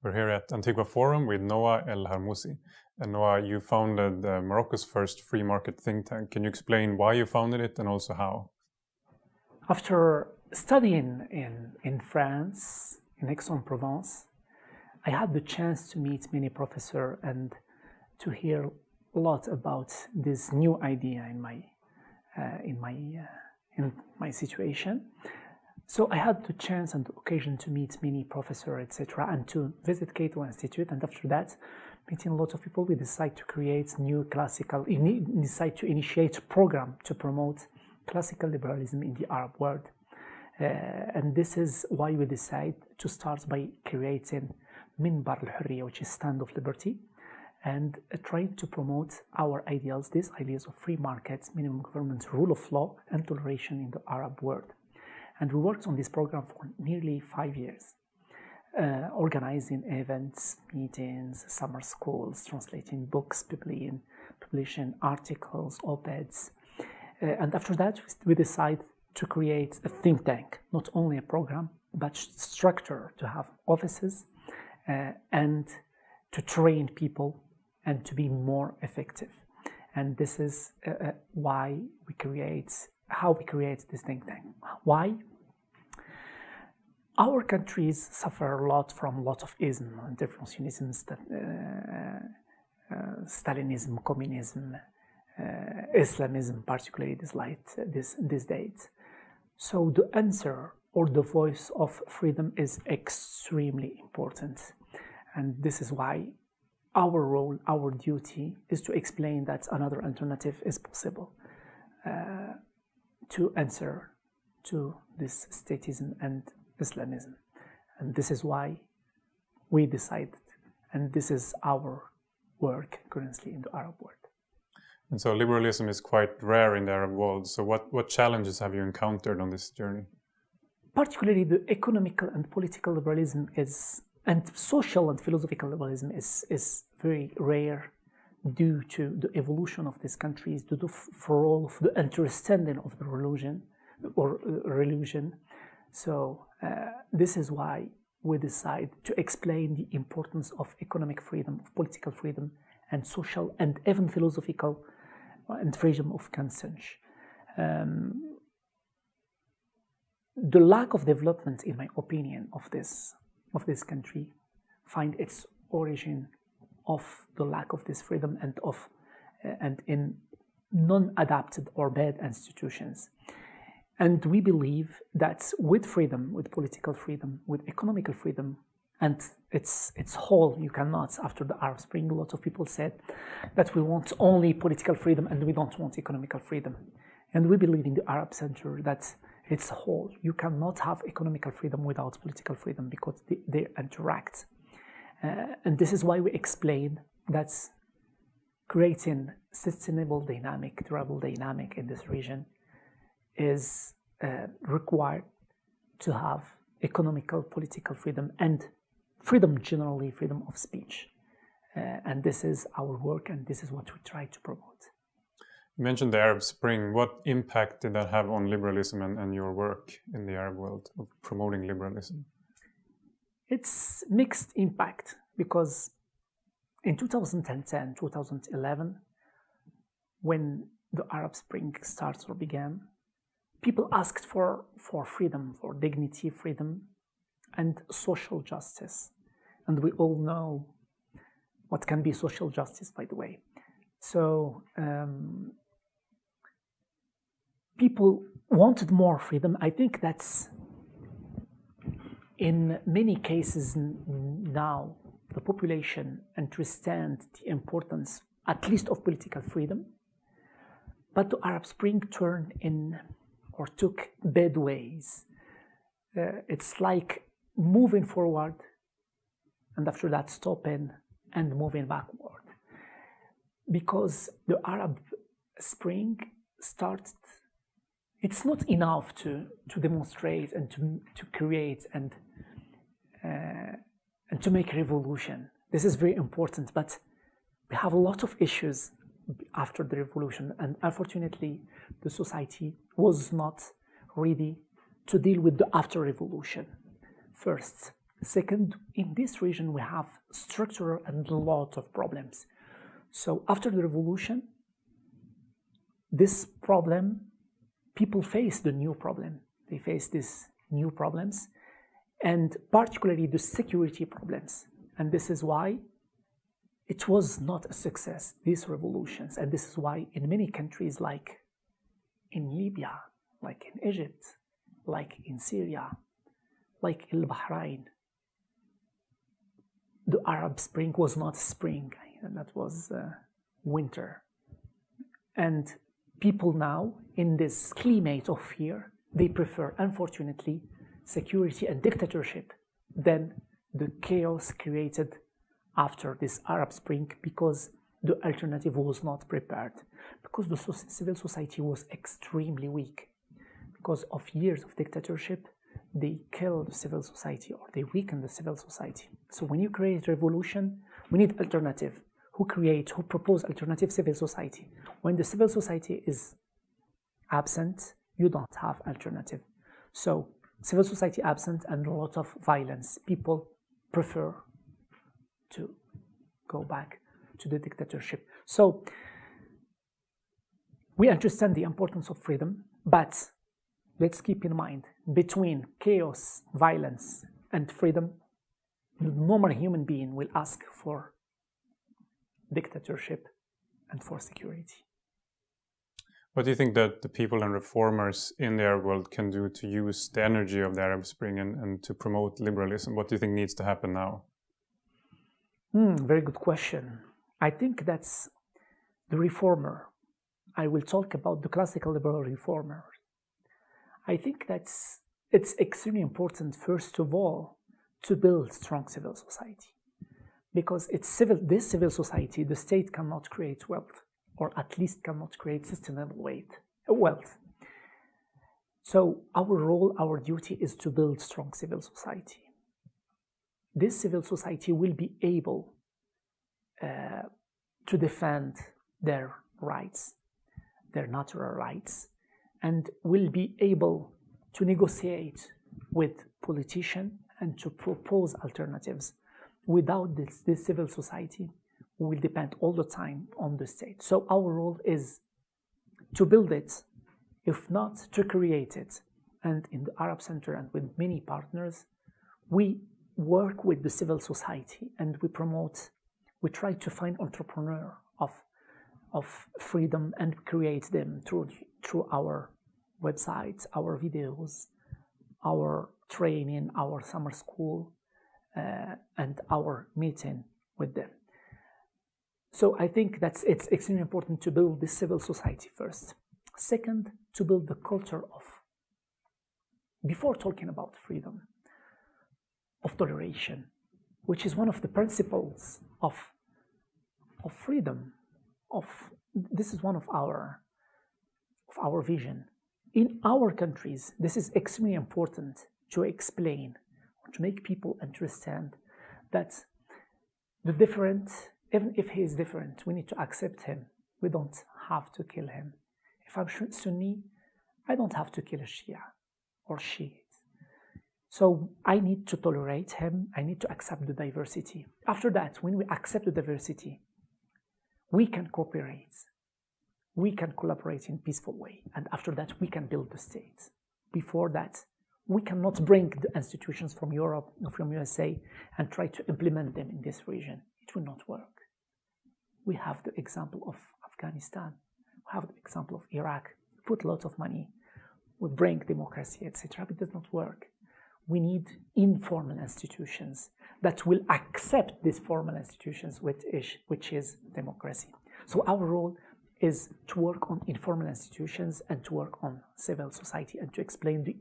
We're here at Antigua Forum with Nouh El Harmouzi. And Nouh, you founded Morocco's first free market think tank. Can you explain why you founded it and also how? After studying in France, in Aix-en-Provence, I had the chance to meet many professors and to hear a lot about this new idea in my situation. So I had the chance and the occasion to meet many professors, etc., and to visit Cato Institute. And after that, meeting a lot of people, we decided to create decide to initiate a program to promote classical liberalism in the Arab world. And this is why we decided to start by creating Minbar al-Hurriya, which is stand of liberty, and trying to promote our ideals, these ideas of free markets, minimum government, rule of law, and toleration in the Arab world. And we worked on this program for nearly 5 years, organizing events, meetings, summer schools, translating books, publishing articles, op-eds. And after that, we decided to create a think tank, not only a program, but structure to have offices and to train people and to be more effective. And this is how we create this think tank. Why? Our countries suffer a lot from a lot of ism, interventionism, Stalinism, communism, Islamism, particularly these days. So the answer or the voice of freedom is extremely important. And this is why our role, our duty is to explain that another alternative is possible to answer to this statism and Islamism. And this is why we decided, and this is our work currently in the Arab world. And so liberalism is quite rare in the Arab world. So what challenges have you encountered on this journey? Particularly the economical and political liberalism and social and philosophical liberalism is very rare due to the evolution of these countries, due to the understanding of the religion. So this is why we decide to explain the importance of economic freedom, of political freedom, and social and even philosophical and freedom of conscience. The lack of development, in my opinion, of this country find its origin of the lack of this freedom and in non-adapted or bad institutions. And we believe that with freedom, with political freedom, with economical freedom, and it's whole, you cannot, after the Arab Spring, a lot of people said that we want only political freedom and we don't want economical freedom. And we believe in the Arab Center that it's whole. You cannot have economical freedom without political freedom because they interact. And this is why we explain that creating sustainable dynamic, durable dynamic in this region is required to have economical, political freedom and freedom generally, freedom of speech. And this is our work and this is what we try to promote. You mentioned the Arab Spring. What impact did that have on liberalism and your work in the Arab world of promoting liberalism? It's mixed impact because in 2010, 2011, when the Arab Spring started or began, people asked for freedom, for dignity, freedom, and social justice. And we all know what can be social justice, by the way. So people wanted more freedom. I think that's in many cases now, the population understands the importance, at least of political freedom. But the Arab Spring turned in or took bad ways. It's like moving forward and after that stopping and moving backward. Because the Arab Spring started, it's not enough to demonstrate and to create and to make a revolution. This is very important, but we have a lot of issues after the revolution, and unfortunately the society was not ready to deal with the after revolution. First, Second, in this region, we have structural and a lot of problems. So after the revolution, this problem, people face the new problem. They face these new problems, and particularly the security problems. And this is why it was not a success, these revolutions. And this is why in many countries, like in Libya, like in Egypt, like in Syria, like in Bahrain, the Arab Spring was not spring, that was winter. And people now, in this climate of fear, they prefer, unfortunately, security and dictatorship than the chaos created after this Arab Spring, because the alternative was not prepared, because the civil society was extremely weak. Because of years of dictatorship, they killed the civil society, or they weakened the civil society. So when you create revolution, we need alternative. Who propose alternative civil society? When the civil society is absent, you don't have alternative. So civil society absent and a lot of violence. People prefer to go back to the dictatorship. So we understand the importance of freedom, but let's keep in mind, between chaos, violence, and freedom, the normal human being will ask for dictatorship and for security. What do you think that the people and reformers in the Arab world can do to use the energy of the Arab Spring and to promote liberalism? What do you think needs to happen now? Very good question. I think that's the reformer. I will talk about the classical liberal reformer. I think it's extremely important, first of all, to build strong civil society. Because this civil society, the state cannot create wealth, or at least cannot create sustainable wealth. So our role, our duty is to build strong civil society. This civil society will be able to defend their rights, their natural rights, and will be able to negotiate with politicians and to propose alternatives. Without this civil society, we will depend all the time on the state. So our role is to build it, if not to create it. And in the Arab Center and with many partners, we work with the civil society and we try to find entrepreneurs of freedom and create them through our websites, our videos, our training, our summer school, and our meeting with them. So I think it's extremely important to build this civil society first. Second, to build the culture before talking about freedom, of toleration, which is one of the principles of freedom. This is one of our vision. In our countries, this is extremely important to explain, or to make people understand that the different, even if he is different, we need to accept him. We don't have to kill him. If I'm Sunni, I don't have to kill a Shia or Shiite. So I need to tolerate him. I need to accept the diversity. After that, when we accept the diversity, we can cooperate. We can collaborate in a peaceful way. And after that, we can build the state. Before that, we cannot bring the institutions from Europe or from USA and try to implement them in this region. It will not work. We have the example of Afghanistan. We have the example of Iraq. We put lots of money. We bring democracy, etc. But it does not work. We need informal institutions that will accept these formal institutions, which is democracy. So our role is to work on informal institutions and to work on civil society and to explain the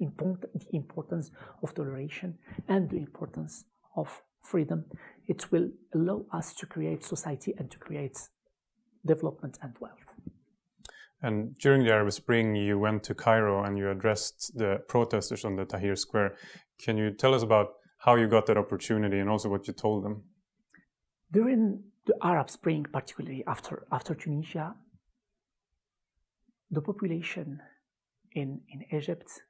importance of toleration and the importance of freedom. It will allow us to create society and to create development and wealth. And during the Arab Spring, you went to Cairo and you addressed the protesters on the Tahrir Square. Can you tell us about how you got that opportunity and also what you told them? During the Arab Spring, particularly after Tunisia, the population in Egypt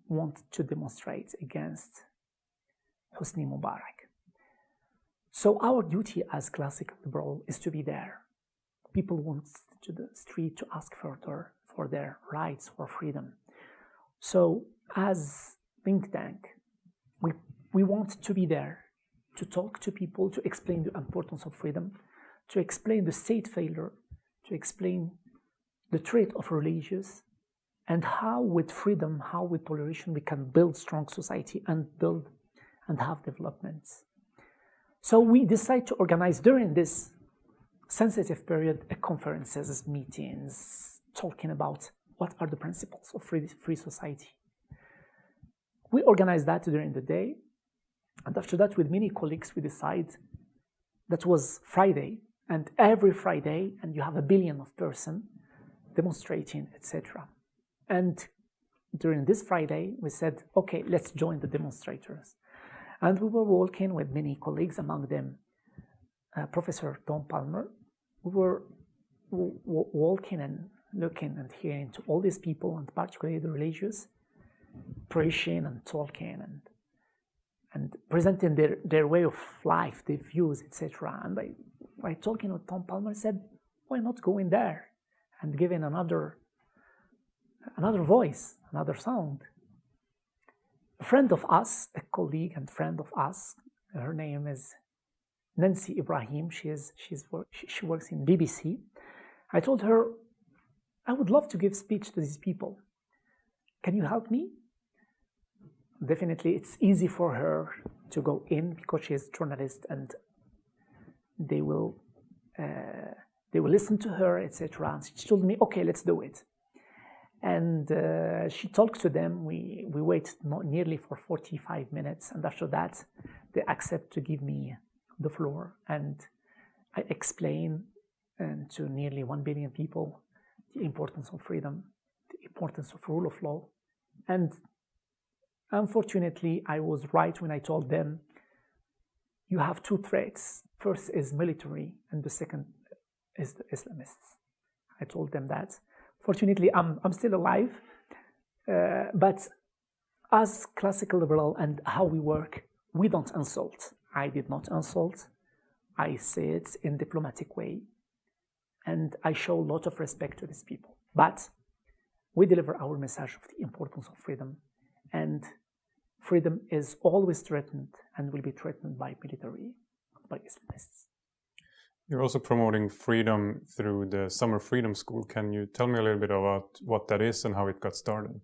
wanted to demonstrate against Hosni Mubarak. So our duty as classical liberal is to be there. People went to the street to ask further for their rights, for freedom. So as think tank, we want to be there to talk to people, to explain the importance of freedom, to explain the state failure, to explain the trait of religious, and how with freedom, how with toleration we can build strong society and build and have developments. So we decide to organize during this sensitive period conferences, meetings, talking about what are the principles of free society. We organize that during the day, and after that with many colleagues we decide that was Friday, and every Friday, and you have 1 billion of person demonstrating, etc. And during this Friday we said, okay, let's join the demonstrators. And we were walking with many colleagues, among them Professor Tom Palmer. We were walking and looking and hearing to all these people, and particularly the religious, preaching and talking and presenting their way of life, their views, etc. And by talking with Tom Palmer, said, why not go in there and giving another voice, another sound? A friend of us, a colleague and friend of us, her name is Nancy Ibrahim. She works in BBC. I told her, I would love to give speech to these people. Can you help me? Definitely, it's easy for her to go in because she is a journalist, and they will listen to her, etc. And she told me, okay, let's do it. And she talked to them. We waited nearly for 45 minutes, and after that, they accept to give me the floor, and I explain to nearly 1 billion people the importance of freedom, the importance of rule of law. And unfortunately, I was right when I told them, you have two threats. First is military, and the second is the Islamists. I told them that. Fortunately, I'm still alive, but as classical liberal and how we work, we don't insult. I did not insult. I say it in a diplomatic way, and I show a lot of respect to these people. But we deliver our message of the importance of freedom, and freedom is always threatened and will be threatened by military, by Islamists. You're also promoting freedom through the Summer Freedom School. Can you tell me a little bit about what that is and how it got started?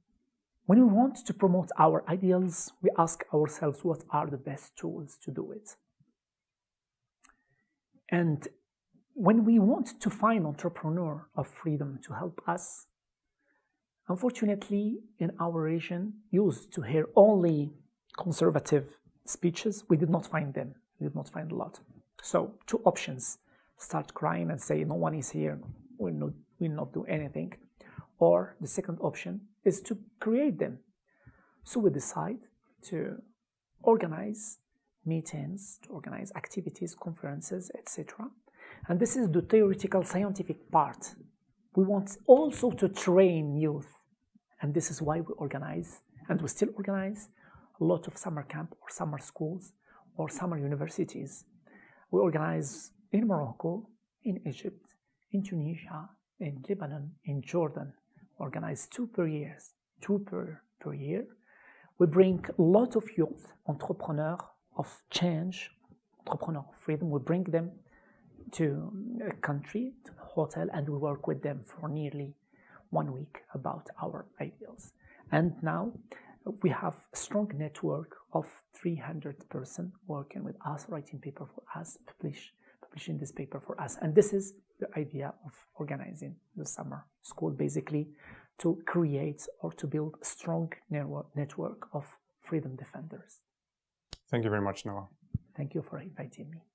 When we want to promote our ideals, we ask ourselves what are the best tools to do it. And when we want to find entrepreneur of freedom to help us, unfortunately, in our region, used to hear only conservative speeches, we did not find them. We did not find a lot. So, two options. Start crying and say, no one is here, we'll not do anything. Or the second option is to create them. So we decide to organize meetings, to organize activities, conferences, etc. And this is the theoretical scientific part. We want also to train youth. And this is why we organize, and we still organize, a lot of summer camp or summer schools or summer universities. We organize in Morocco, in Egypt, in Tunisia, in Lebanon, in Jordan. We organize 2 per year. We bring a lot of youth, entrepreneurs of change, entrepreneurs of freedom. We bring them to a country, to a hotel, and we work with them for nearly 1 week about our ideals. And now we have a strong network of 300 persons working with us, writing paper for us, publishing this paper for us. And this is the idea of organizing the summer school, basically to create or to build a strong network of freedom defenders. Thank you very much, Noah. Thank you for inviting me.